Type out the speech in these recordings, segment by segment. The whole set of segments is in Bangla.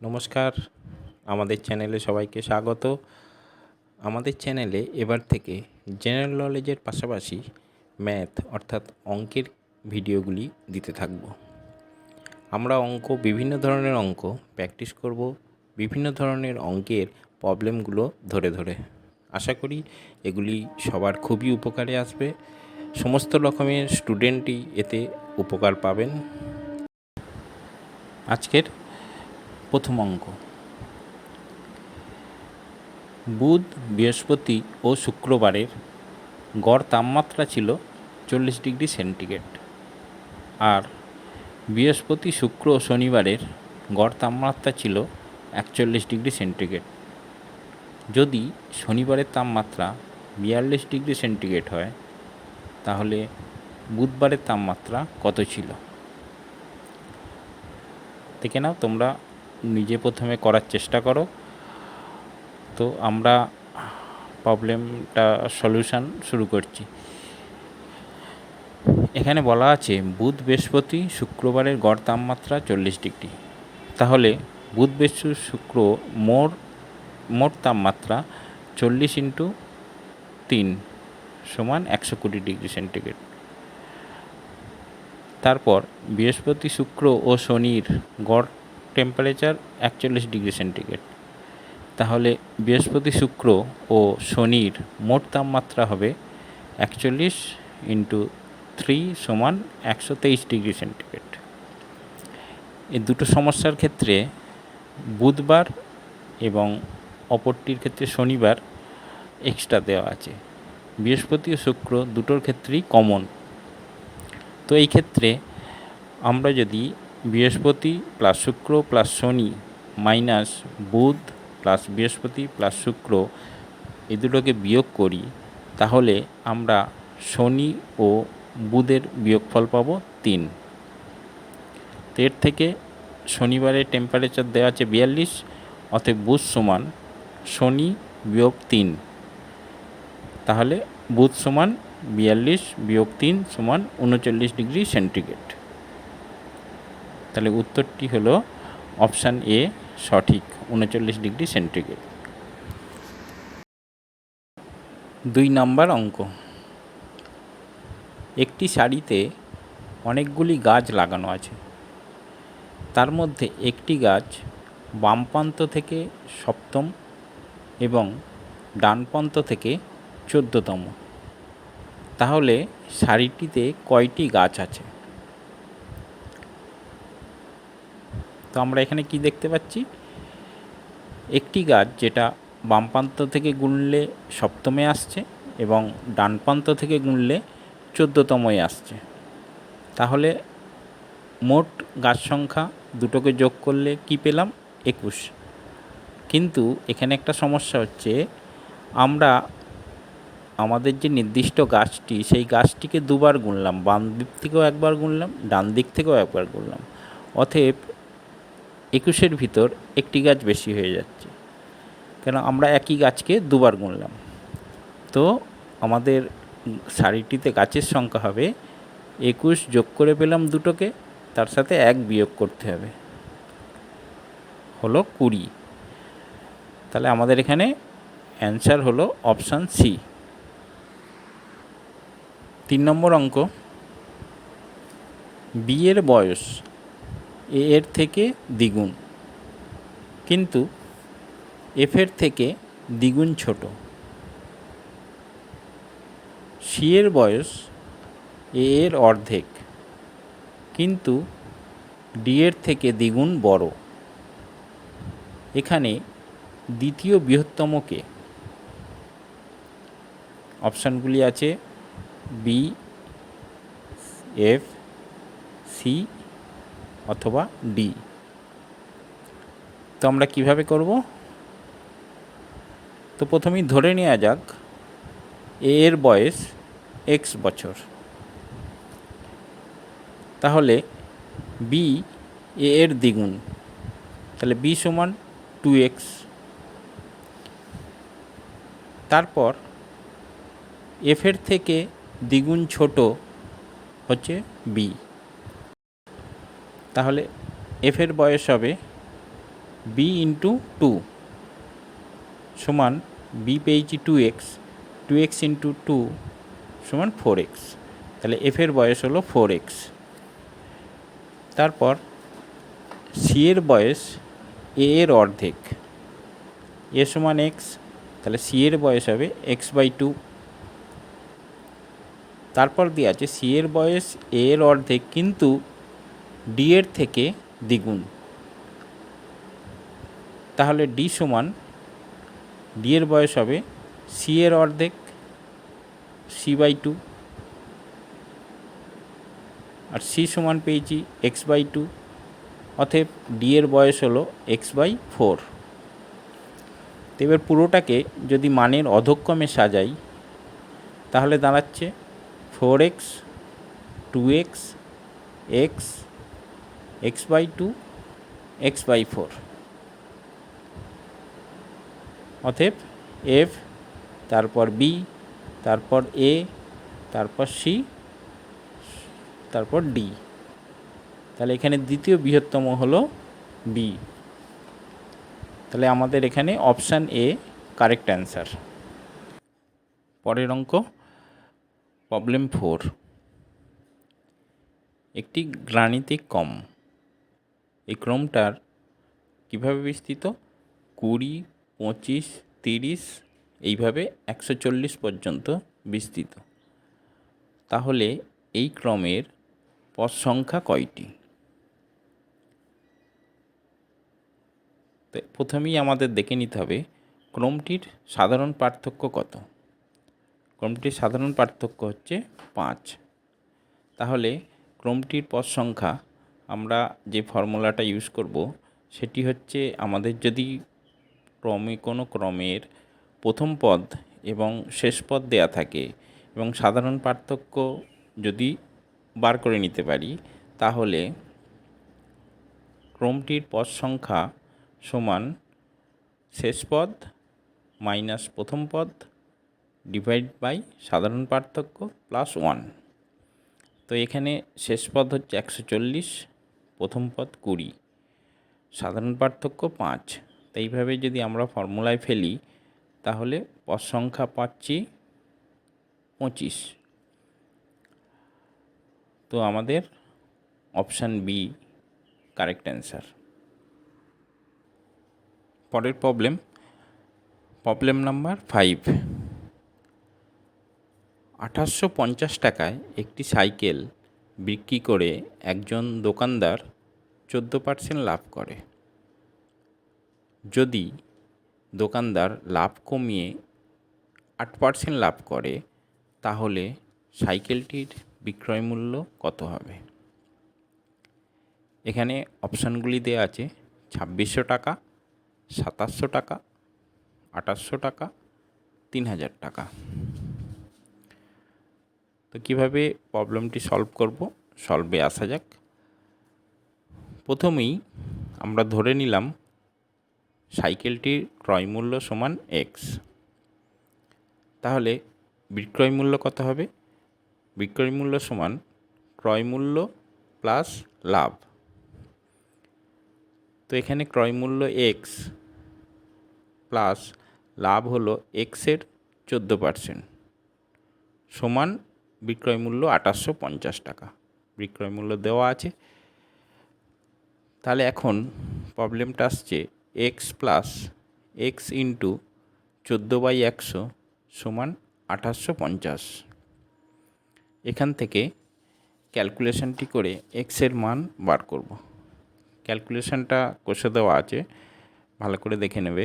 নমস্কার, আমাদের চ্যানেলে সবাইকে স্বাগত। আমাদের চ্যানেলে এবার থেকে জেনারেল নলেজের পাশাপাশি ম্যাথ অর্থাৎ অঙ্কের ভিডিওগুলি দিতে থাকব। আমরা বিভিন্ন ধরনের অঙ্ক প্র্যাকটিস করব, বিভিন্ন ধরনের অঙ্কের প্রবলেমগুলো ধরে ধরে। আশা করি এগুলি সবার খুবই উপকারে আসবে। সমস্ত রকমের স্টুডেন্টই এতে উপকার পাবেন। আজকের প্রথম অঙ্ক, বুধ, বৃহস্পতি ও শুক্রবারের গড় তাপমাত্রা ছিল 40 ডিগ্রি সেন্টিগ্রেড, আর বৃহস্পতি, শুক্র ও শনিবারের গড় তাপমাত্রা ছিল 41 ডিগ্রি সেন্টিগ্রেড। যদি শনিবারের তাপমাত্রা 42 ডিগ্রি সেন্টিগ্রেড হয়, তাহলে বুধবারের তাপমাত্রা কত ছিল? দেখে নাও, তোমরা নিজে প্রথমে করার চেষ্টা করো। তো আমরা প্রবলেমটা সলিউশন শুরু করছি। এখানে বলা আছে বুধ, বৃহস্পতি, শুক্রবারের গড় তাপমাত্রা 40 ডিগ্রি। তাহলে বুধ, বৃহস্পতি, শুক্র মোট তাপমাত্রা 40 ইন্টু 3 সমান 120 ডিগ্রি সেন্টিগ্রেড। তারপর বৃহস্পতি, শুক্র ও শনির গড় টেম্পারেচার 41 ডিগ্রি সেন্টিগ্রেড। তাহলে বৃহস্পতি, শুক্র ও শনির মোট তাপমাত্রা হবে 41 ইন্টু 3 সমান 123 ডিগ্রি সেন্টিগ্রেড। এই দুটো সমস্যার ক্ষেত্রে বুধবার এবং অপরটির ক্ষেত্রে শনিবার এক্সট্রা দেওয়া আছে। বৃহস্পতি ও শুক্র দুটোর ক্ষেত্রেই কমন। তো এই ক্ষেত্রে আমরা যদি বৃহস্পতি প্লাস শুক্র প্লাস শনি মাইনাস বুধ প্লাস বৃহস্পতি প্লাস শুক্র এই দুটোকে বিয়োগ করি, তাহলে আমরা শনি ও বুধের বিয়োগফল পাব 3। তো এর থেকে শনিবারের টেম্পারেচার দেওয়া আছে 42, অতএব বুধ সমান শনি বিয়োগ 3। তাহলে বুধ সমান 42 বিয়োগ 3 সমান 39 ডিগ্রি সেন্টিগ্রেড। তাহলে উত্তরটি হলো অপশান এ সঠিক, 39 ডিগ্রি সেন্টিগ্রেড। 2 নম্বর অঙ্ক, একটি সারিতে অনেকগুলি গাছ লাগানো আছে। তার মধ্যে একটি গাছ বাম প্রান্ত থেকে 7ম এবং ডান প্রান্ত থেকে 14তম। তাহলে সারিটিতে কয়টি গাছ আছে? তো আমরা এখানে কি দেখতে পাচ্ছি, একটি গাছ যেটা বাম প্রান্ত থেকে গুনলে 7মে আসছে এবং ডান প্রান্ত থেকে গুনলে 14তমে আসছে। তাহলে মোট গাছ সংখ্যা দুটোকে যোগ করলে কি পেলাম? 21। কিন্তু এখানে একটা সমস্যা হচ্ছে, আমরা আমাদের যে নির্দিষ্ট গাছটি, সেই গাছটিকে দুবার গুনলাম, বাম দিক থেকেও একবার গুনলাম, ডান দিক থেকেও একবার গুনলাম। অতএব 21-এর ভিতর একটি গাছ বেশি হয়ে যাচ্ছে, কেন আমরা একই গাছকে দুবার গুনলাম। তো আমাদের সারিটিতে গাছের সংখ্যা হবে 21, যোগ করে পেলাম দুটোকে, তার সাথে 1 বিয়োগ করতে হবে, হলো 20। তাহলে আমাদের এখানে অ্যান্সার হলো অপশান সি। 3 নম্বর অঙ্ক, বি এর বয়স এ এর থেকে দ্বিগুণ, কিন্তু এফ এর থেকে দ্বিগুণ ছোট। সি এর বয়স এ এর অর্ধেক, কিন্তু ডি এর থেকে দ্বিগুণ বড়। এখানে দ্বিতীয় বৃহত্তম কে? অপশানগুলি আছে বি, এফ, সি অথবা ডি। তো আমরা কিভাবে করব? তো প্রথমেই ধরে নেওয়া যাক এ এর বয়স x বছর। তাহলে বি এ এর দ্বিগুণ, তাহলে বি সমান 2x। তারপর এফ এর থেকে দ্বিগুণ ছোট হচ্ছে বি, তাহলে এফ এর বয়স হবে বি ইন্টু টু সমান বি পেয়েছি 2x, 2x ইন্টু টু সমান 4x, তাহলে এফের বয়স হলো 4x। তারপর সি এর বয়স এ এর অর্ধেক, এ সমান এক্স, তাহলে সি এর বয়স হবে x/2। তারপর দেওয়া আছে সি এর বয়স এ এর অর্ধেক কিন্তু ডি এর থেকে দ্বিগুণ, তাহলে ডি সমান ডি এর বয়স হবে সি এর অর্ধেক c/2, আর সি সমান পেয়েছি x/2, অতএব ডি এর বয়স হলো x/4। তো এবার পুরোটাকে যদি মানের অধক্রমে সাজাই তাহলে দাঁড়াচ্ছে 4x, 2x, x, x/2, x/4। অতএব এফ, তারপর বি, তারপর এ, তারপর সি, তারপর ডি। তাহলে এখানে দ্বিতীয় বৃহত্তম হলো বি। তাহলে আমাদের এখানে অপশান এ কারেক্ট অ্যান্সার। পরের অঙ্ক প্রবলেম 4। একটি গাণিতিক ক্রম, এই ক্রমটার কীভাবে বিস্তৃত 20, 25, 30 এইভাবে 140 পর্যন্ত বিস্তৃত। তাহলে এই ক্রমের পদ সংখ্যা কয়টি? তো প্রথমেই আমাদের দেখে নিতে হবে ক্রমটির সাধারণ পার্থক্য কত। ক্রমটির সাধারণ পার্থক্য হচ্ছে 5। তাহলে ক্রমটির পদ সংখ্যা আমরা যে ফর্মুলাটা ইউজ করব সেটি হচ্ছে, আমাদের যদি কোনো ক্রমের প্রথম পদ এবং শেষ পদ দেয়া থাকে এবং সাধারণ পার্থক্য যদি বার করে নিতে পারি, তাহলে ক্রমটির পদ সংখ্যা সমান শেষ পদ মাইনাস প্রথম পদ ডিভাইড বাই সাধারণ পার্থক্য প্লাস 1। তো এখানে শেষ পদ হচ্ছে 140, প্রথম পদ 20, সাধারণ পার্থক্য 5। তো এইভাবে যদি আমরা ফর্মুলায় ফেলি তাহলে পদ সংখ্যা পাচ্ছি 25। তো আমাদের অপশান বি কারেক্ট অ্যান্সার। পরের প্রবলেম নাম্বার 5। 2850 টাকায় একটি সাইকেল বিক্রি করে একজন দোকানদার 14% লাভ করে। যদি দোকানদার লাভ কমিয়ে 8% লাভ করে তাহলে সাইকেলটির বিক্রয় মূল্য কত হবে? এখানে অপশানগুলি দেওয়া আছে 2600 টাকা, 2700 টাকা, 2800 টাকা, 3000 টাকা। তো কীভাবে প্রবলেমটি সলভ করব, সলভে আসা যাক। প্রথমেই আমরা ধরে নিলাম সাইকেলটির ক্রয় মূল্য সমান এক্স। তাহলে বিক্রয় মূল্য কত হবে? বিক্রয় মূল্য সমান ক্রয় মূল্য প্লাস লাভ। তো এখানে ক্রয় মূল্য এক্স প্লাস লাভ হলো এক্সের 14% সমান বিক্রয় মূল্য 2850 টাকা। বিক্রয় মূল্য দেওয়া আছে। তাহলে এখন প্রবলেমটা আসছে এক্স প্লাস এক্স ইন্টু 14/100 সমান 2850। এখান থেকে ক্যালকুলেশনটি করে এক্সের মান বার করব। ক্যালকুলেশনটা কষে দেওয়া আছে, ভালো করে দেখে নেবে।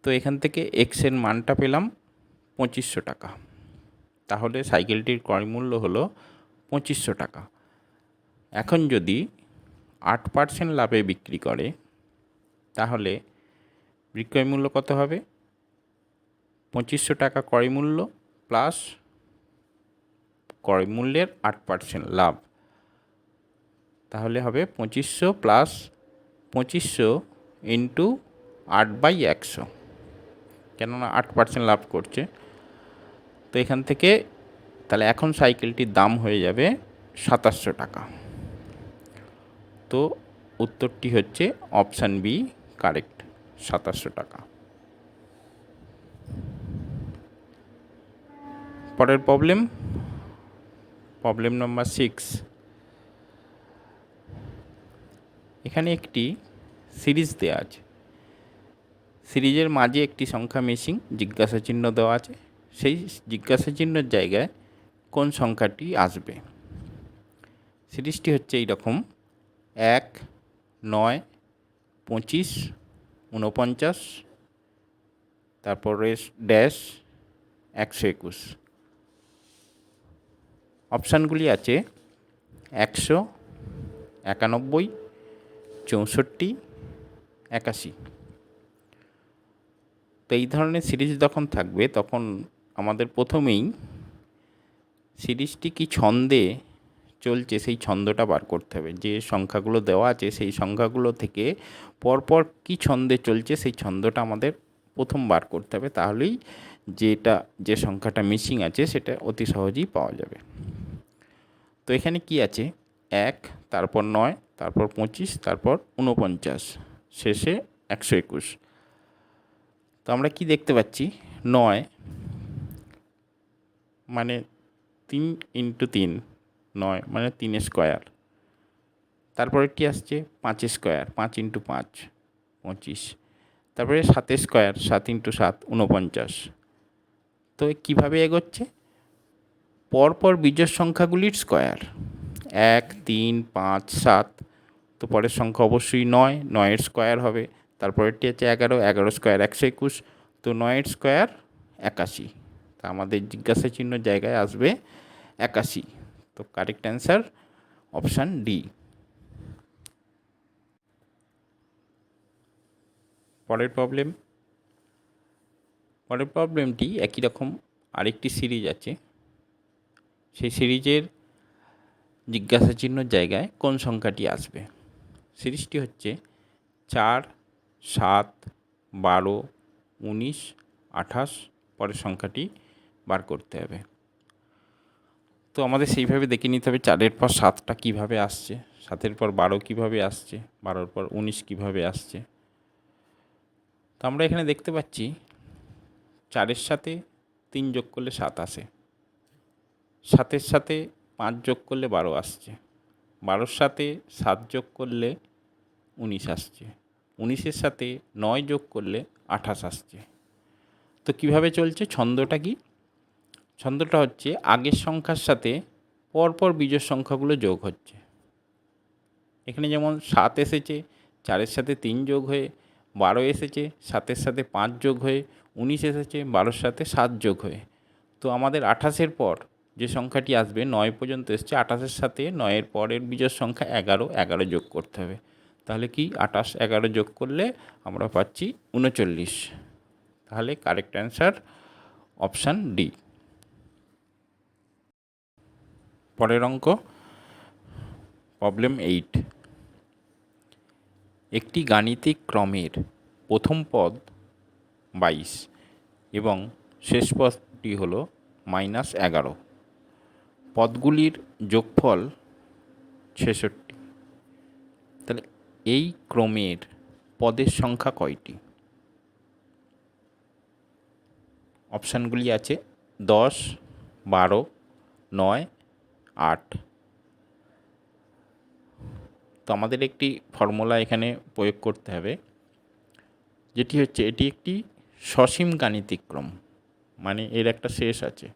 তো এখান থেকে এক্সের মানটা পেলাম 2500 টাকা। তাহলে সাইকেলটির ক্রয় মূল্য হলো 2500 টাকা। এখন যদি 8% লাভে বিক্রি করে তাহলে বিক্রয় মূল্য কত হবে? 2500 টাকা ক্রয় মূল্য প্লাস ক্রয় মূল্যের 8% লাভ, তাহলে হবে 2500 প্লাস 2500 ইন্টু 8/100, কেননা 8% লাভ করছে। তো এখান থেকে তাহলে এখন সাইকেলটির দাম হয়ে যাবে 2700 টাকা। তো উত্তরটি হচ্ছে অপশান বি কারেক্ট, 2700 টাকা। পরের প্রবলেম নাম্বার 6। এখানে একটি সিরিজ দেওয়া আছে, সিরিজের মাঝে একটি সংখ্যা মিসিং, জিজ্ঞাসা চিহ্ন দেওয়া আছে। সেই জিজ্ঞাসা চিহ্নের জায়গায় কোন সংখ্যাটি আসবে? সিরিজটি হচ্ছে এইরকম: 1, 9, 25, 49, তারপরে ড্যাশ 121। অপশানগুলি আছে 100, 91, 64, 81। তো এই ধরনের সিরিজ যখন থাকবে তখন আমাদের প্রথমেই সিরিজটি কি ছন্দে চলছে সেই ছন্দটা বার করতে হবে। যে সংখ্যাগুলো দেওয়া আছে সেই সংখ্যাগুলো থেকে পরপর কি ছন্দে চলছে সেই ছন্দটা আমাদের প্রথম বার করতে হবে, তাহলেই যে সংখ্যাটা মিসিং আছে সেটা অতি সহজেই পাওয়া যাবে। তো এখানে কি আছে? 1, তারপর 9, তারপর 25, তারপর 49, শেষে 121। তো আমরা কি দেখতে পাচ্ছি? 9 মানে 3 × 3, 9 মানে 3 স্কোয়ার। তারপরে কি আসছে? 5 স্কোয়ার, 5 × 5, 25। তারপরে 7 স্কোয়ার, 7 × 7, 49। তো কীভাবে এগোচ্ছে? পরপর বিজোড় সংখ্যাগুলির স্কোয়ার, 1, 3, 5, 7। তো পরের সংখ্যা অবশ্যই 9, 9-এর স্কোয়ার হবে। তারপরেরটি হচ্ছে 11, 11 স্কোয়ার 121। তো 9-এর স্কোয়ার 81। তা আমাদের জিজ্ঞাসা চিহ্ন জায়গায় আসবে 81। তো কারেক্ট অ্যান্সার অপশান ডি। পরের প্রবলেমটি একই রকম আরেকটি সিরিজ আছে, সেই সিরিজের জিজ্ঞাসা চিহ্নর জায়গায় কোন সংখ্যাটি আসবে? সিরিজটি হচ্ছে 4, 7, 12, 19, 28। পরের সংখ্যাটি বার করতে হবে। তো আমাদের সেইভাবে দেখে নিতে হবে 4-এর পর 7টা কীভাবে আসছে, 7-এর পর 12 কীভাবে আসছে, 12-র পর 19 কীভাবে আসছে। তো আমরা এখানে দেখতে পাচ্ছি 4-এর সাথে 3 যোগ করলে 7 আসে, 7-এর সাথে 5 যোগ করলে 12 আসছে, 12-র সাথে 7 যোগ করলে 19 আসছে, 19-এর সাথে 9 যোগ করলে 28 আসছে। তো কীভাবে চলছে? ছন্দটা কি? ছন্দটা হচ্ছে আগের সংখ্যার সাথে পরপর বিজোড় সংখ্যাগুলো যোগ হচ্ছে। এখানে যেমন 7 এসেছে, 4-এর সাথে 3 যোগ হয়ে 12 এসেছে, 7-এর সাথে 5 যোগ হয়ে 19 এসেছে, 12-র সাথে 7 যোগ হয়ে। তো আমাদের 28-এর পর যে সংখ্যাটি আসবে 9 পর্যন্ত এসছে, 28-এর সাথে 9-এর পরের বিজোড় সংখ্যা 11, 11 যোগ করতে হবে। তাহলে কি 28, 11 যোগ করলে আমরা পাচ্ছি 39। তাহলে কারেক্ট অ্যান্সার অপশান ডি। পরের অঙ্ক প্রবলেম 8। একটি গাণিতিক ক্রমের প্রথম পদ 22 এবং শেষ পদটি হলো -11। পদগুলির যোগফল 66। তাহলে এই ক্রমের পদের সংখ্যা কয়টি? অপশানগুলি আছে 10, 12, 9, 8। তো আমাদের একটি ফর্মুলা এখানে প্রয়োগ করতে হবে, যেটি হচ্ছে এটি একটি সসীম গাণিতিক ক্রম, মানে এর একটা শেষ আছে।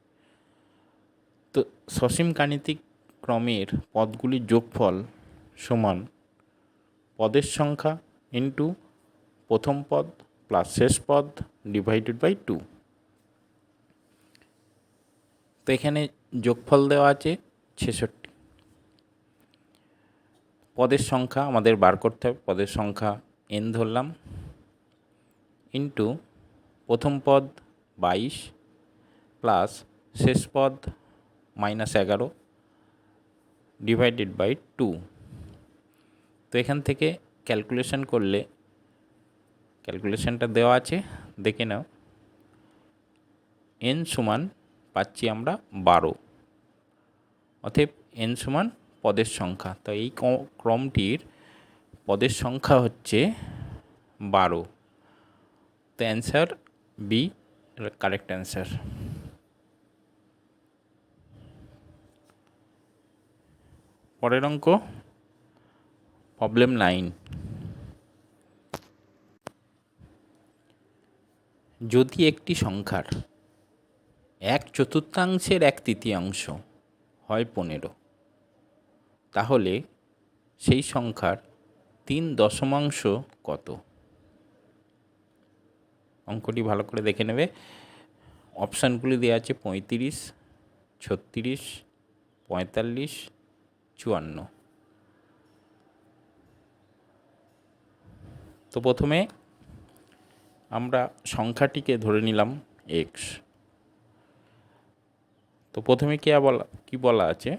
তো সসীম গাণিতিক ক্রমের পদগুলির যোগফল সমান পদের সংখ্যা ইন্টু প্রথম পদ প্লাস শেষ পদ ডিভাইডেড বাই 2। তো এখানে যোগফল দেওয়া আছে 66। পদের সংখ্যা আমাদের বার করতে হবে, পদের সংখ্যা n ধরলাম, ইন্টু প্রথম পদ 22 প্লাস শেষ পদ -11 ডিভাইডেড বাই 2। তো এখান থেকে ক্যালকুলেশন করলে, ক্যালকুলেশনটা দেওয়া আছে দেখে নাও, n সমান পাচ্ছি আমরা 12। অতএব n সমান পদের সংখ্যা। তো এই ক্রমটির পদের সংখ্যা হচ্ছে 12। তো অ্যান্সার বি কারেক্ট অ্যান্সার। পরের অঙ্ক প্রবলেম 9। যদি একটি সংখ্যার 1/4 1/3 হয় 15, তাহলে সেই সংখ্যার 3 দশমাংশ কত? অঙ্কটি ভালো করে দেখে নেবে। অপশানগুলি দেওয়া আছে 35, 36, 45, 54। তো প্রথমে আমরা সংখ্যাটিকে ধরে নিলাম এক্স। তো প্রথমে কি বলা আছে,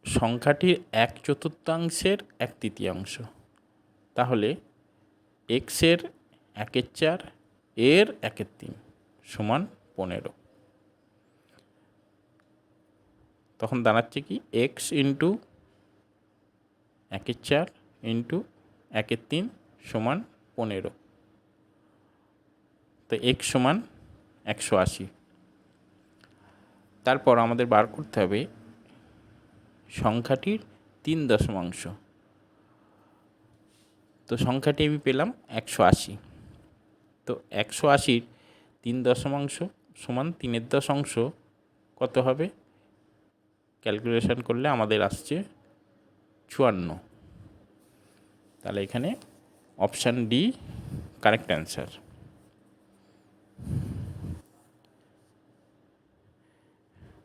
সংখ্যাটির 1/4 1/3, তাহলে এক্সের 1/4 এর 1/3 সমান 15। তখন দাঁড়াচ্ছে কি এক্স ইন্টু 1/4 ইন্টু 1/3 সমান 15। তো এক্স সমান 180। তারপর আমাদের বার করতে হবে সংখ্যাটির 3 দশমাংশ। তো সংখ্যাটি আমি পেলাম 180। তো 180-র 3 দশমাংশ সমান 3/10 কত হবে? ক্যালকুলেশন করলে আমাদের আসছে 54। তাহলে এখানে অপশান ডি কারেক্ট অ্যান্সার।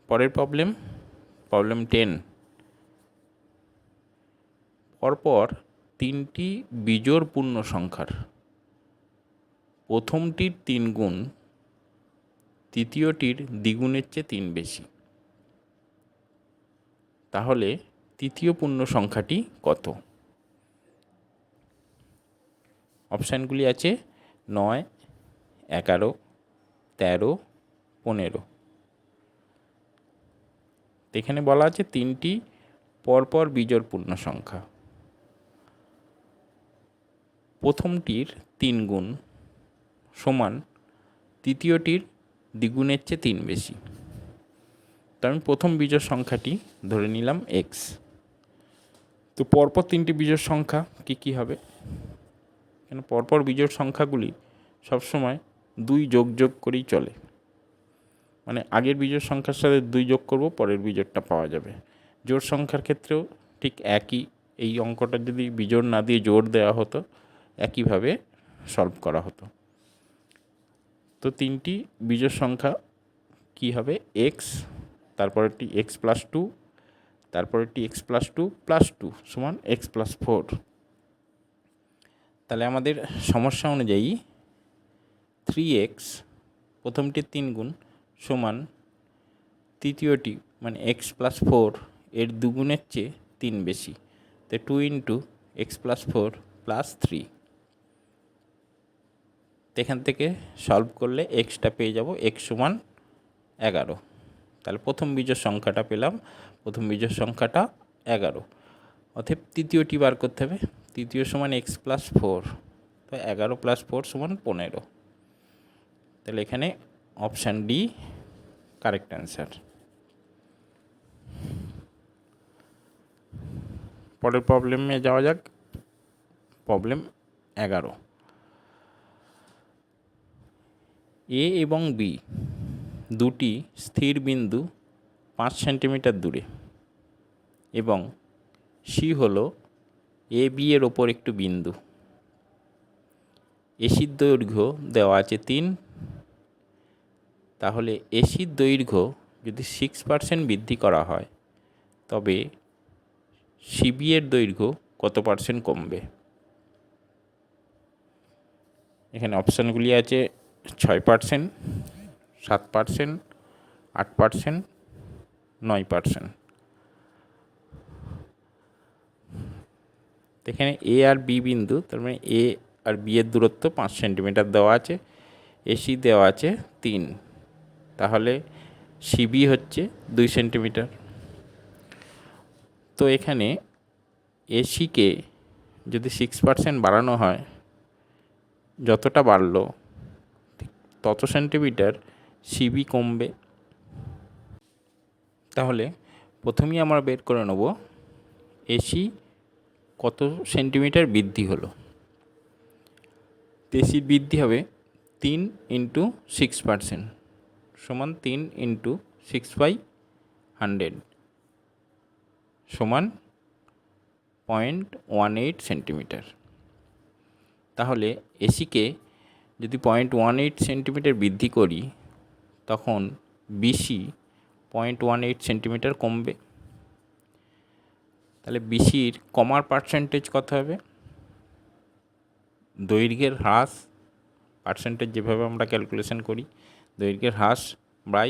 পরের প্রবলেম 10। পরপর 3টি বিজোড় পূর্ণ সংখ্যার প্রথমটির 3 গুণ তৃতীয়টির দ্বিগুণের চেয়ে 3 বেশি, তাহলে তৃতীয় পূর্ণ সংখ্যাটি কত? অপশানগুলি আছে 9, 11, 13, 15। এখানে বলা আছে 3টি পরপর বিজোড় পূর্ণ সংখ্যা, প্রথমটির 3 গুণ সমান তৃতীয়টির দ্বিগুণের চেয়ে 3 বেশি। তো আমি প্রথম বিজোড় সংখ্যাটি ধরে নিলাম এক্স। তো পরপর 3টি বিজোড় সংখ্যা কী হবে? কেন পরপর বিজোড় সংখ্যাগুলি সবসময় 2 যোগ করেই চলে, মানে আগের বিজোড় সংখ্যার সাথে 2 যোগ করব, পরের বিজোড়টা পাওয়া যাবে। জোড় সংখ্যার ক্ষেত্রেও ঠিক একই, এই অঙ্কটা যদি বিজোড় না দিয়ে জোড় দেওয়া হতো একইভাবে সলভ করা হতো। তো 3টি বিজোড় সংখ্যা কি হবে? এক্স, তারপরেরটি এক্স প্লাস 2, তারপরেরটি এক্স প্লাস 2 প্লাস 2 সমান এক্স প্লাস 4। তাহলে আমাদের সমস্যা অনুযায়ী 3x প্রথমটির 3 গুণ সমান তৃতীয়টি মানে এক্স প্লাস 4 এর দুগুণের চেয়ে 3 বেশি। তো 2 ইন্টু এক্স প্লাস 4 প্লাস 3। এখান থেকে সলভ করলে এক্সটা পেয়ে যাব এক্স সমান 11। তাহলে প্রথম বিজোড় সংখ্যাটা পেলাম, প্রথম বিজোড় সংখ্যাটা 11। অতএব তৃতীয়টি বার করতে হবে। তৃতীয় সমান এক্স প্লাস 4, তো 11 প্লাস 4 সমান 15। তাহলে এখানে অপশান ডি কারেক্ট অ্যান্সার। পরের প্রবলেমে যাওয়া যাক। প্রবলেম 11। এ এবং বি দুটি স্থির বিন্দু 5 সেন্টিমিটার দূরে এবং সি হল এ বি এর ওপর একটু বিন্দু। এসির দৈর্ঘ্য দেওয়া আছে 3, তাহলে এসির দৈর্ঘ্য যদি 6% বৃদ্ধি করা হয় তবে সিবি এর দৈর্ঘ্য কত % কমবে? এখানে অপশানগুলি আছে 6%, 7%, 8%, 9%। এখানে এ আর বি বিন্দু, তার মানে এ আর বি এর দূরত্ব 5 সেন্টিমিটার দেওয়া আছে, এসি দেওয়া আছে 3, তাহলে সিবি হচ্ছে 2 সেন্টিমিটার। তো এখানে এসিকে যদি 6% বাড়ানো হয়, যতটা বাড়লো তত সেন্টিমিটার সিবি কমবে। তাহলে প্রথমেই আমরা বের করে নেব এসি কত সেন্টিমিটার বৃদ্ধি হলো। এসির বৃদ্ধি হবে 3 ইন্টু 6% সমান 3 ইন্টু 6/100 সমান 0.18 সেন্টিমিটার। তাহলে এসিকে যদি 0.18 সেন্টিমিটার বৃদ্ধি করি, তখন বিসি 0.18 সেন্টিমিটার কমবে। তাহলে বিসির কমার পার্সেন্টেজ কত হবে? দৈর্ঘ্যের হ্রাস পার্সেন্টেজ যেভাবে আমরা ক্যালকুলেশন করি, দৈর্ঘ্যের হ্রাস বাই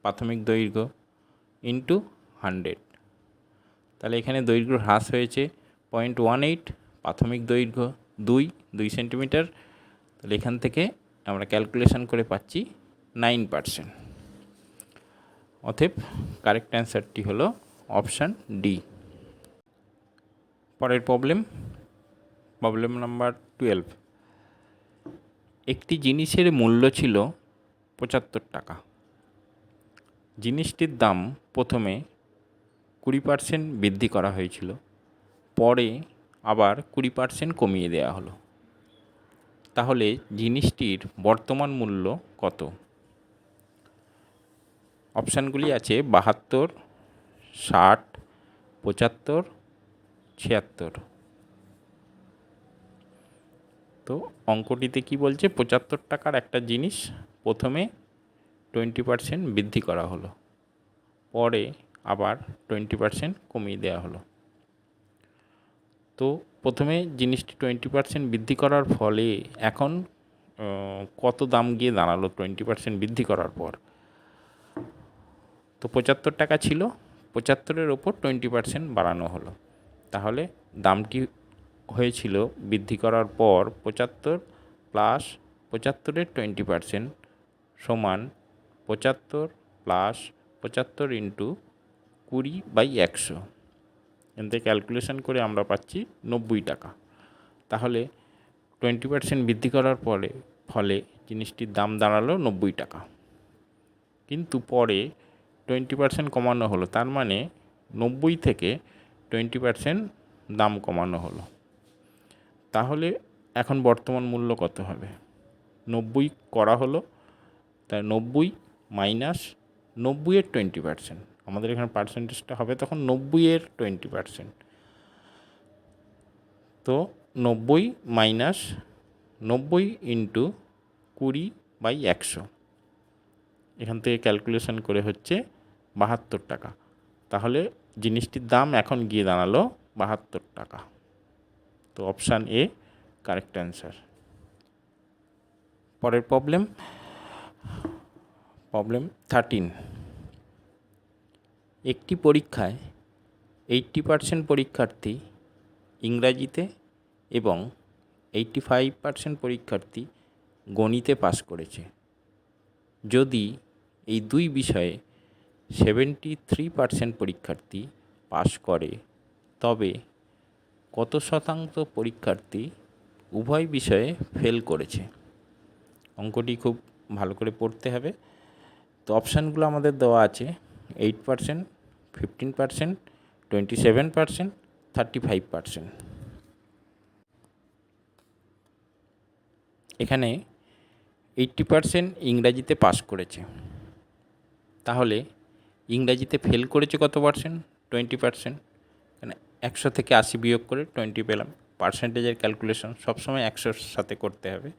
প্রাথমিক দৈর্ঘ্য ইন্টু 100। তাহলে এখানে দৈর্ঘ্য হ্রাস হয়েছে 0.18, প্রাথমিক দৈর্ঘ্য 2 সেন্টিমিটার। তাহলে এখান থেকে আমরা ক্যালকুলেশন করে পাচ্ছি 9%। অতএব কারেক্ট অ্যান্সারটি হলো অপশান ডি। পরের প্রবলেম নাম্বার 12। একটি জিনিসের মূল্য ছিল 75 টাকা। জিনিসটির দাম প্রথমে 20% বৃদ্ধি করা হয়েছিল, পরে আবার 20% কমিয়ে দেওয়া হলো। তাহলে জিনিসটির বর্তমান মূল্য কত? অপশানগুলি আছে 72, 60, 75, 76। তো অঙ্কটিতে কি বলছে? 75 টাকার একটা জিনিস প্রথমে 20% বৃদ্ধি করা হলো, পরে আবার 20% কমিয়ে দেওয়া হলো। তো প্রথমে জিনিসটি 20% বৃদ্ধি করার ফলে এখন কত দাম গিয়ে দাঁড়ালো 20% বৃদ্ধি করার পর? তো 75 টাকা ছিল, 75-এর ওপর 20% বাড়ানো হলো। তাহলে দামটি হয়েছিল বৃদ্ধি করার পর 75 প্লাস 75-এর 20% সমান 75 প্লাস 75 ইন্টু 20/100। এখান থেকে ক্যালকুলেশন করে আমরা পাচ্ছি 90 টাকা। তাহলে 20% বৃদ্ধি করার ফলে জিনিসটির দাম দাঁড়ালো 90 টাকা। কিন্তু পরে 20% কমানো হলো, তার মানে 90 থেকে 20% দাম কমানো হলো। তাহলে এখন বর্তমান মূল্য কত হবে? 90 করা হলো, তাই 90 মাইনাস 90-এর 20%। আমাদের এখানে পার্সেন্টেজটা হবে তখন 90-এর 20%। তো 90 মাইনাস 90 ইন্টু 20/100, এখান থেকে ক্যালকুলেশন করে হচ্ছে 72 টাকা। তাহলে জিনিসটির দাম এখন গিয়ে দাঁড়ালো 72 টাকা। তো অপশান এ কারেক্ট অ্যান্সার। পরের প্রবলেম 13। একটি পরীক্ষায় 80% পরীক্ষার্থী ইংরাজিতে এবং 85% পরীক্ষার্থী গণিতে পাস করেছে। যদি এই দুই বিষয়ে 73% পরীক্ষার্থী পাস করে, তবে কত শতাংশ পরীক্ষার্থী উভয় বিষয়ে ফেল করেছে? অঙ্কটি খুব ভালো করে পড়তে হবে। তো অপশানগুলো আমাদের দেওয়া আছে 8%, 15%, 27%, 35%। এখানে 80% ইংরাজিতে পাস করেছে, তাহলে ইংরাজিতে ফেল করেছে কত পার্সেন্ট? 20%। মানে 100 থেকে 80 বিয়োগ করে 20 পেলাম। পার্সেন্টেজের ক্যালকুলেশন সবসময় 100-র সাথে করতে হবে।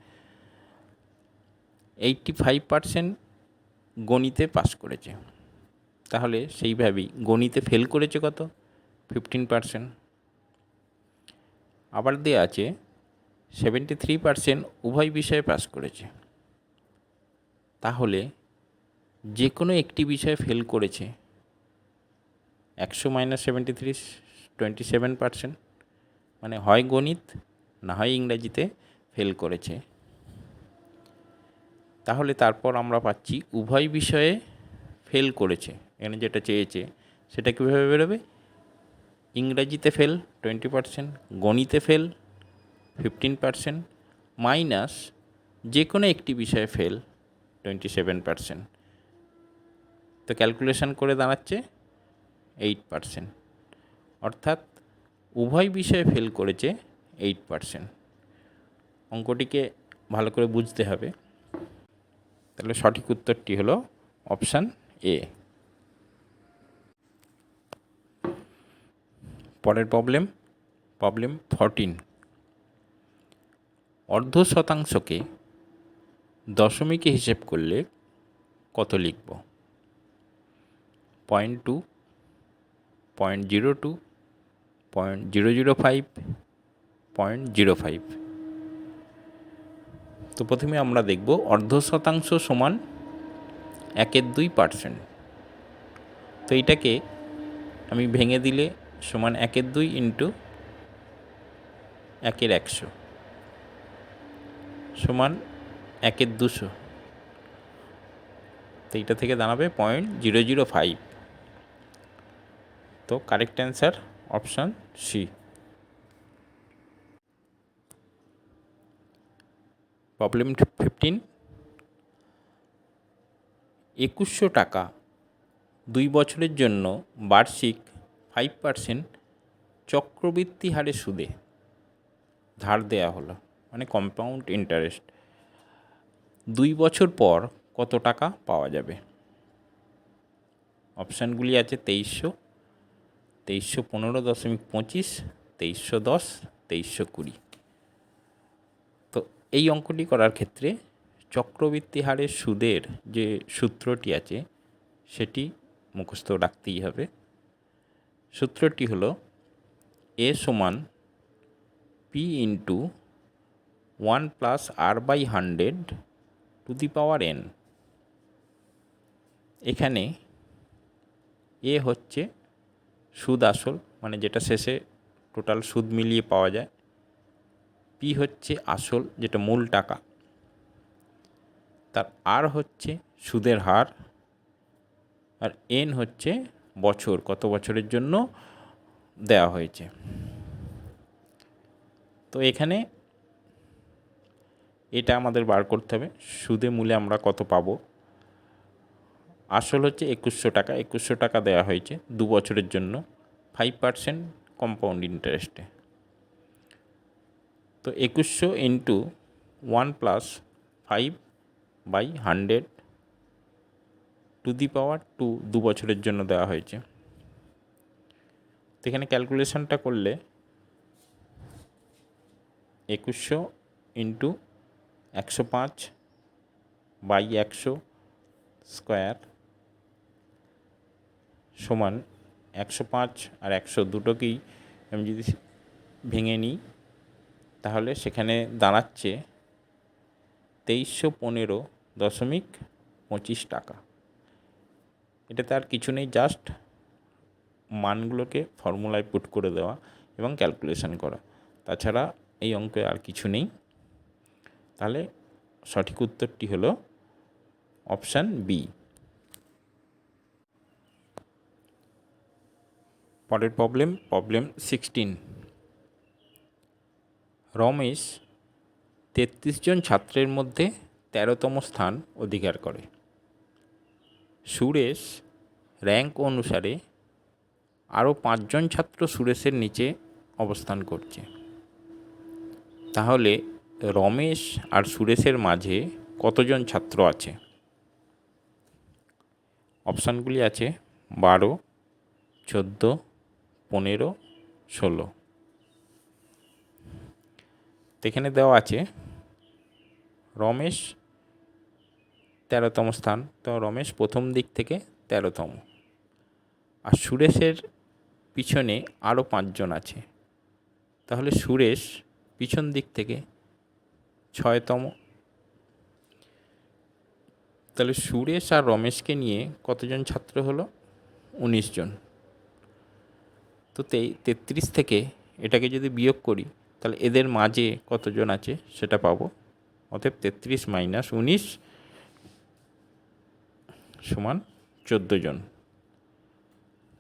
85% গণিতে পাস করেছে, তাহলে সেইভাবেই গণিতে ফেল করেছে কত? 15%। আবার দেওয়া আছে 73% উভয় বিষয়ে পাস করেছে, তাহলে যে কোনো একটি বিষয়ে ফেল করেছে। 100 মাইনাস 73 27%, মানে হয় গণিত না হয় ইংরাজিতে ফেল করেছে। তাহলে তারপর আমরা পাচ্ছি উভয় বিষয়ে ফেল করেছে। এখানে যেটা চেয়েছে সেটা কীভাবে বেরোবে? ইংরাজিতে ফেল 20%, গণিতে ফেল 15%, মাইনাস যে কোনো একটি বিষয়ে ফেল 27%। তো ক্যালকুলেশন করে দাঁড়াচ্ছে 8%, অর্থাৎ উভয় বিষয়ে ফেল করেছে 8%। অঙ্কটিকে ভালো করে বুঝতে হবে। তাহলে সঠিক উত্তরটি হলো অপশান এ। পরের প্রবলেম 14। অর্ধ শতাংশকে দশমিকে হিসেব করলে কত লিখব? 0.2, 0.02, 0.005, 0.05। তো প্রথমে আমরা দেখব অর্ধ শতাংশ সমান 1/2%। তো এইটাকে আমি ভেঙে দিলে সমান 1/2 ইন্টু 1/100 সমান 1/200। তো এইটা থেকে দাঁড়াবে 0.005। তো correct answer option C. Problem 15। 2100 টাকা 2 বছরের জন্য বার্ষিক 5% চক্রবৃদ্ধি হারে সুদে ধার দেওয়া হলো, মানে কম্পাউন্ড ইন্টারেস্ট। 2 বছর পর কত টাকা পাওয়া যাবে? অপশানগুলি আছে 2300, 2315.25, 2310, 2320। তো এই অঙ্কটি করার ক্ষেত্রে চক্রবৃদ্ধি হারের সুদের যে সূত্রটি আছে সেটি মুখস্থ রাখতেই হবে। সূত্রটি হলো এ সমান P into 1+r/100 to the power n। এখানে এ হচ্ছে সুদ আসল, মানে যেটা শেষে টোটাল সুদ মিলিয়ে পাওয়া যায়। পি হচ্ছে আসল, যেটা মূল টাকা। তার আর হচ্ছে সুদের হার, আর এন হচ্ছে বছর, কত বছরের জন্য দেওয়া হয়েছে। তো এখানে এটা আমাদের বার করতে হবে, সুদে মূলে আমরা কত পাবো। আসল হচ্ছে 2100 টাকা, 2100 টাকা দেওয়া হয়েছে 2 বছরের জন্য 5% কম্পাউন্ড ইন্টারেস্টে। তো 2100 ইন্টু 1+5/100 টু দি পাওয়ার 2, 2 বছরের জন্য দেওয়া হয়েছে। তো এখানে ক্যালকুলেশনটা করলে 2100 ইন্টু 105/100 স্কোয়ার সমান 105 আর 100 দুটোকেই আমি যদি ভেঙে নিই তাহলে সেখানে দাঁড়াচ্ছে 2315.25 টাকা। এটাতে আর কিছু নেই, জাস্ট মানগুলোকে ফর্মুলায় পুট করে দেওয়া এবং ক্যালকুলেশন করা, তাছাড়া এই অঙ্কে আর কিছু নেই। তাহলে সঠিক উত্তরটি হলো অপশান বি। পরের প্রবলেম 16। রমেশ 33 জন ছাত্রের মধ্যে 13তম স্থান অধিকার করে। সুরেশ র্যাঙ্ক অনুসারে আরও 5 জন ছাত্র সুরেশের নিচে অবস্থান করছে। তাহলে রমেশ আর সুরেশের মাঝে কতজন ছাত্র আছে? অপশানগুলি আছে 12, 14, 15, 16। এখানে দেওয়া আছে রমেশ 13তম স্থান, তো রমেশ প্রথম দিক থেকে 13তম, আর সুরেশের পিছনে আরও 5 জন আছে, তাহলে সুরেশ পিছন দিক থেকে 6তম। তাহলে সুরেশ আর রমেশকে নিয়ে কতজন ছাত্র হলো? 19 জন। তো 33 থেকে এটাকে যদি বিয়োগ করি তাহলে এদের মাঝে কতজন আছে সেটা পাবো। অতএব 33 - 19 সমান 14 জন।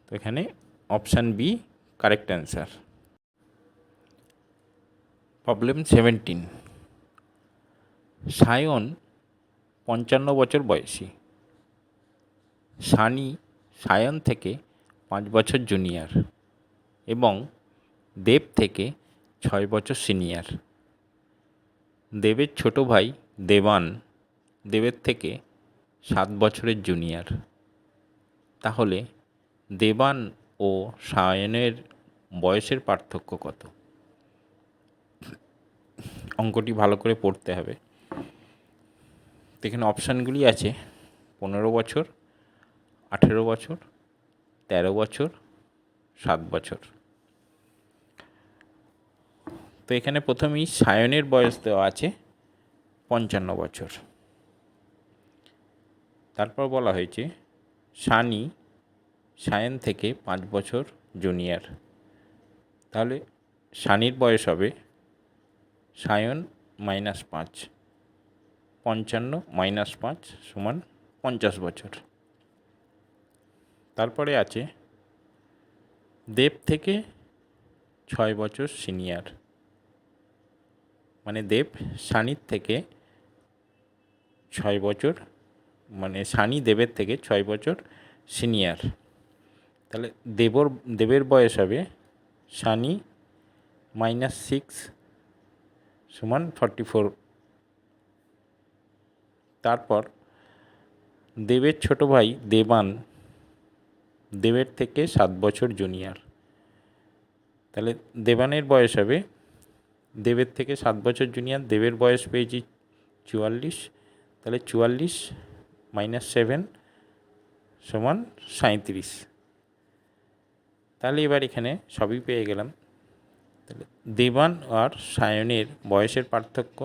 তো এখানে option B correct answer. Problem 17। Sayan 55 বছর বয়সী। সানি সায়ন থেকে 5 বছর জুনিয়র এবং দেব থেকে 6 বছর সিনিয়র। দেবের ছোট ভাই দেবান দেবের থেকে 7 বছরের জুনিয়র। তাহলে দেবান ও সায়নের বয়সের পার্থক্য কত? অঙ্কটি ভালো করে পড়তে হবে। এখানে অপশানগুলি আছে 15 বছর, 18 বছর, 13 বছর, 7 বছর। তো এখানে প্রথমেই সায়নের বয়স দেওয়া আছে 55 বছর। তারপর বলা হয়েছে সানি সায়ন থেকে 5 বছর জুনিয়র। তাহলে সানির বয়স হবে সায়ন -5, 55 - 5 সমান 50 বছর। তারপরে আছে দেব থেকে 6 বছর সিনিয়র, মানে দেব সানির থেকে 6 বছর, মানে সানি দেবের থেকে 6 বছর সিনিয়র। তাহলে দেবের বয়স হবে সানি -6 সমান 44। তারপর দেবের ছোট ভাই দেবান দেবের থেকে 7 বছর জুনিয়র। তাহলে দেবানের বয়স হবে দেবের থেকে 7 বছর জুনিয়র, দেবের বয়স পেয়েছি 44। তাহলে 44 - 7 সমান 37। তাহলে এবার এখানে সবই পেয়ে গেলাম। তাহলে দেবান আর সায়নের বয়সের পার্থক্য,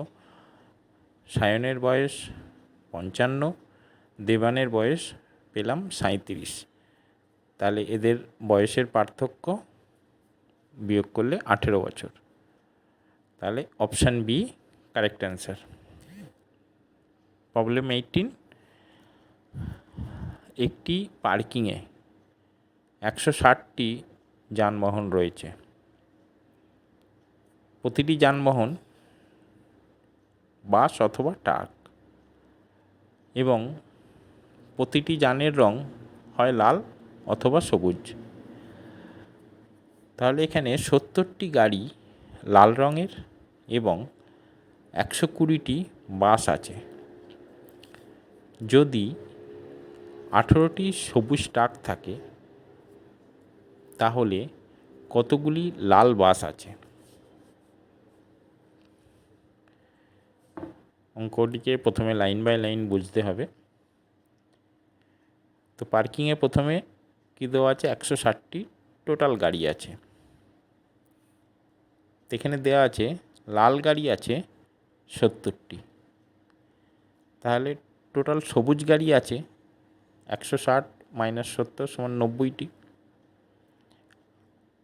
সায়নের বয়স 55, দেবানের বয়স পেলাম 37। তাহলে এদের বয়সের পার্থক্য বিয়োগ করলে 18 বছর। তাহলে option B correct answer. Problem 18। একটি পার্কিংয়ে 160টি যানবাহন রয়েছে। প্রতিটি যানবাহন বাস অথবা ট্রাক এবং প্রতিটি যানের রং হয় লাল অথবা সবুজ। তাহলে এখানে 70টি গাড়ি লাল রঙের এবং 120টি বাস আছে। যদি 18টি সবুজ ট্রাক থাকে তাহলে কতগুলি লাল বাস আছে? অঙ্কটিকে প্রথমে লাইন বাই লাইন বুঝতে হবে। তো পার্কিংয়ে প্রথমে কী দেওয়া আছে? 160টি টোটাল গাড়ি আছে। এখানে দেওয়া আছে লাল গাড়ি আছে 70টি। তাহলে টোটাল সবুজ গাড়ি আছে 160 - 70 সমান 90টি।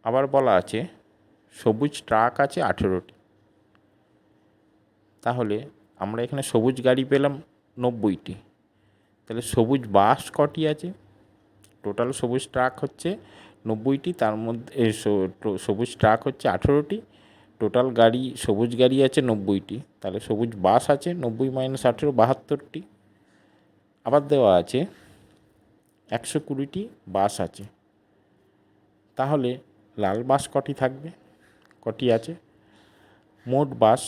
আবার বলা আছে সবুজ ট্রাক আছে 18টি। তাহলে আমরা এখানে সবুজ গাড়ি পেলাম 90টি। তাহলে সবুজ বাস কটি আছে? টোটাল সবুজ ট্রাক হচ্ছে 90টি, তার মধ্যে সবুজ ট্রাক হচ্ছে 18টি, টোটাল গাড়ি সবুজ গাড়ি আছে 90টি। তাহলে সবুজ বাস আছে 90 - 18 72টি। আবার দেওয়া আছে 120টি বাস আছে। তাহলে লাল বাস কটি থাকবে? কটি আছে? মোট বাস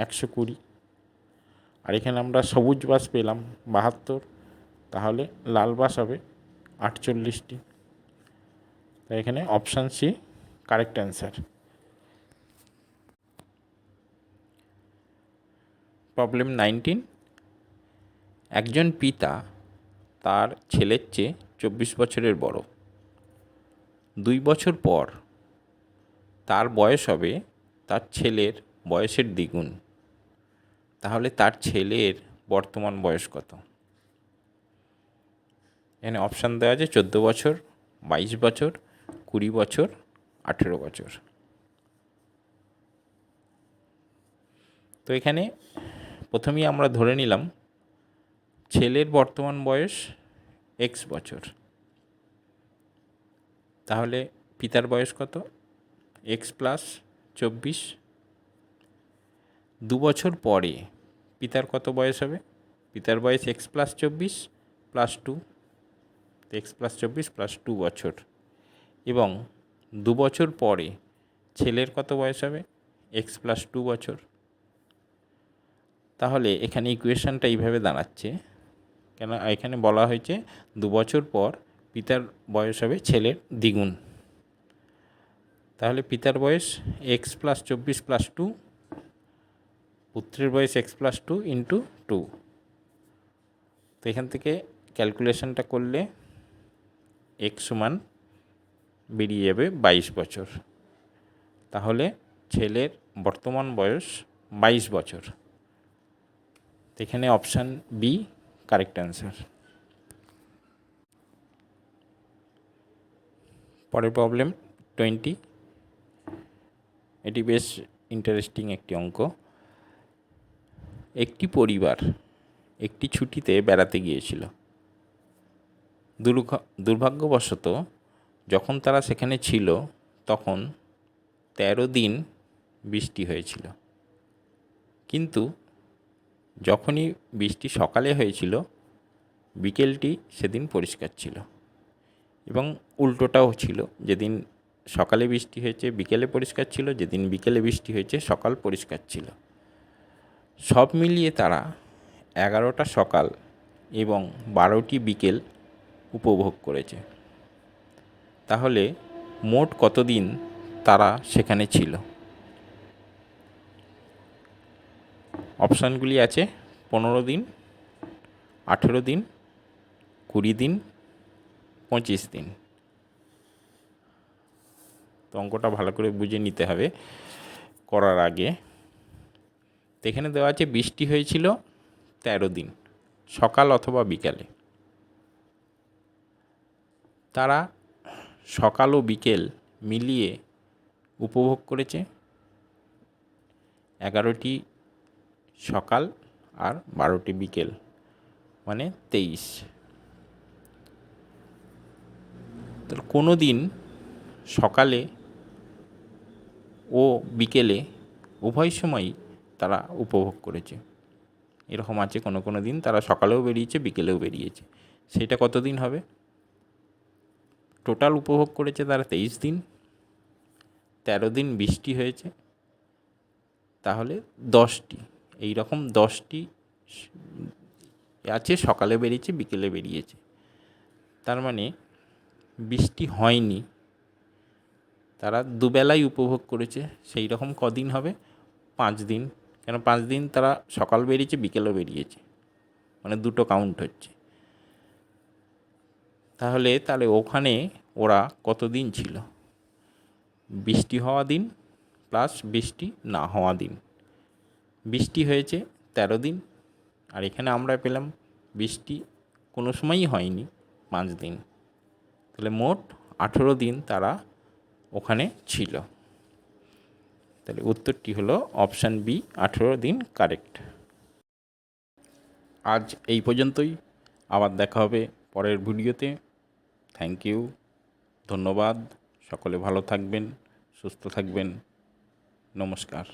120। আর এখানে আমরা সবুজ বাস পেলাম 72। তাহলে লাল বাস হবে 48টি। তাই এখানে option C correct answer. Problem 19। একজন পিতা তার ছেলের চেয়ে 24 বছরের বড়। 2 বছর পর তার বয়স হবে তার ছেলের বয়সের দ্বিগুণ। তাহলে তার ছেলের বর্তমান বয়স কত? এখানে অপশান দেওয়া আছে 14 বছর, 22 বছর, 20 বছর, 18 বছর। তো এখানে প্রথমেই আমরা ধরে নিলাম ছেলের বর্তমান বয়স x বছর। তাহলে পিতার বয়স কত? X plus 24। 2 বছর পরে পিতার কত বয়স হবে? পিতার বয়স x plus 24 plus 2, x plus 24 plus 2 বছর। এবং 2 বছর পরে ছেলের কত বয়স হবে? এক্স প্লাস 2 বছর। তাহলে এখানে ইকুয়েশনটা এইভাবে দাঁড়াচ্ছে, কেন এখানে বলা হয়েছে 2 বছর পর পিতার বয়স হবে ছেলের দ্বিগুণ। তাহলে পিতার বয়স এক্স প্লাস 24 প্লাস 2, পুত্রের বয়স এক্স প্লাস 2 ইন্টু 2। তো এখান থেকে ক্যালকুলেশনটা করলে এক্স সমান বেরিয়ে যাবে 22 বছর। তাহলে ছেলের বর্তমান বয়স 22 বছর। এখানে অপশান বি কারেক্ট অ্যান্সার। পরের প্রবলেম 20। এটি বেশ ইন্টারেস্টিং একটি অঙ্ক। একটি পরিবার একটি ছুটিতে বেড়াতে গিয়েছিল। দুর্ভাগ্যবশত যখন তারা সেখানে ছিল তখন 13 দিন বৃষ্টি হয়েছিল। কিন্তু যখনই বৃষ্টি সকালে হয়েছিল বিকেলটি সেদিন পরিষ্কার ছিল, এবং উল্টোটাও ছিল, যেদিন সকালে বৃষ্টি হয়েছে বিকেলে পরিষ্কার ছিল, যেদিন বিকেলে বৃষ্টি হয়েছে সকাল পরিষ্কার ছিল। সব মিলিয়ে তারা 11টা সকাল এবং 12টি বিকেল উপভোগ করেছে। তাহলে মোট কতদিন তারা সেখানে ছিল? অপশানগুলি আছে 15 দিন, 18 দিন, 20 দিন, 25 দিন। তো অঙ্কটা ভালো করে বুঝে নিতে হবে করার আগে। তো এখানে দেওয়া আছে বৃষ্টি হয়েছিল 13 দিন, সকাল অথবা বিকালে। তারা সকাল ও বিকেল মিলিয়ে উপভোগ করেছে 11টি সকাল আর 12টি বিকেল, মানে 23। তো কোনো দিন সকালে ও বিকেলে উভয় সময়ই তারা উপভোগ করেছে। এরকম আছে কোনো কোনো দিন তারা সকালেও বেরিয়েছে বিকেলেও বেরিয়েছে। সেটা কতদিন হবে? টোটাল উপভোগ করেছে তারা 23 দিন, 13 দিন বৃষ্টি হয়েছে, তাহলে 10টি, এইরকম 10টি আছে সকালে বেরিয়েছে বিকেলে বেরিয়েছে। তার মানে বৃষ্টি হয়নি, তারা দুবেলাই উপভোগ করেছে, সেই রকম কদিন হবে? 5 দিন। কেন 5 দিন তারা সকাল বেরিয়েছে বিকেলও বেরিয়েছে, মানে দুটো কাউন্ট হচ্ছে। তাহলে ওখানে ওরা কতদিন ছিল? বৃষ্টি হওয়া দিন প্লাস বৃষ্টি না হওয়া দিন। বৃষ্টি হয়েছে 13 দিন, আর এখানে আমরা পেলাম বৃষ্টি কোনো সময়ই হয়নি 5 দিন। তাহলে মোট 18 দিন তারা ওখানে ছিল। তাহলে উত্তরটি হলো অপশান বি, 18 দিন কারেক্ট। আজ এই পর্যন্তই, আবার দেখা হবে পরের ভিডিওতে। থ্যাংক ইউ, ধন্যবাদ। সকলে ভালো থাকবেন, সুস্থ থাকবেন। নমস্কার।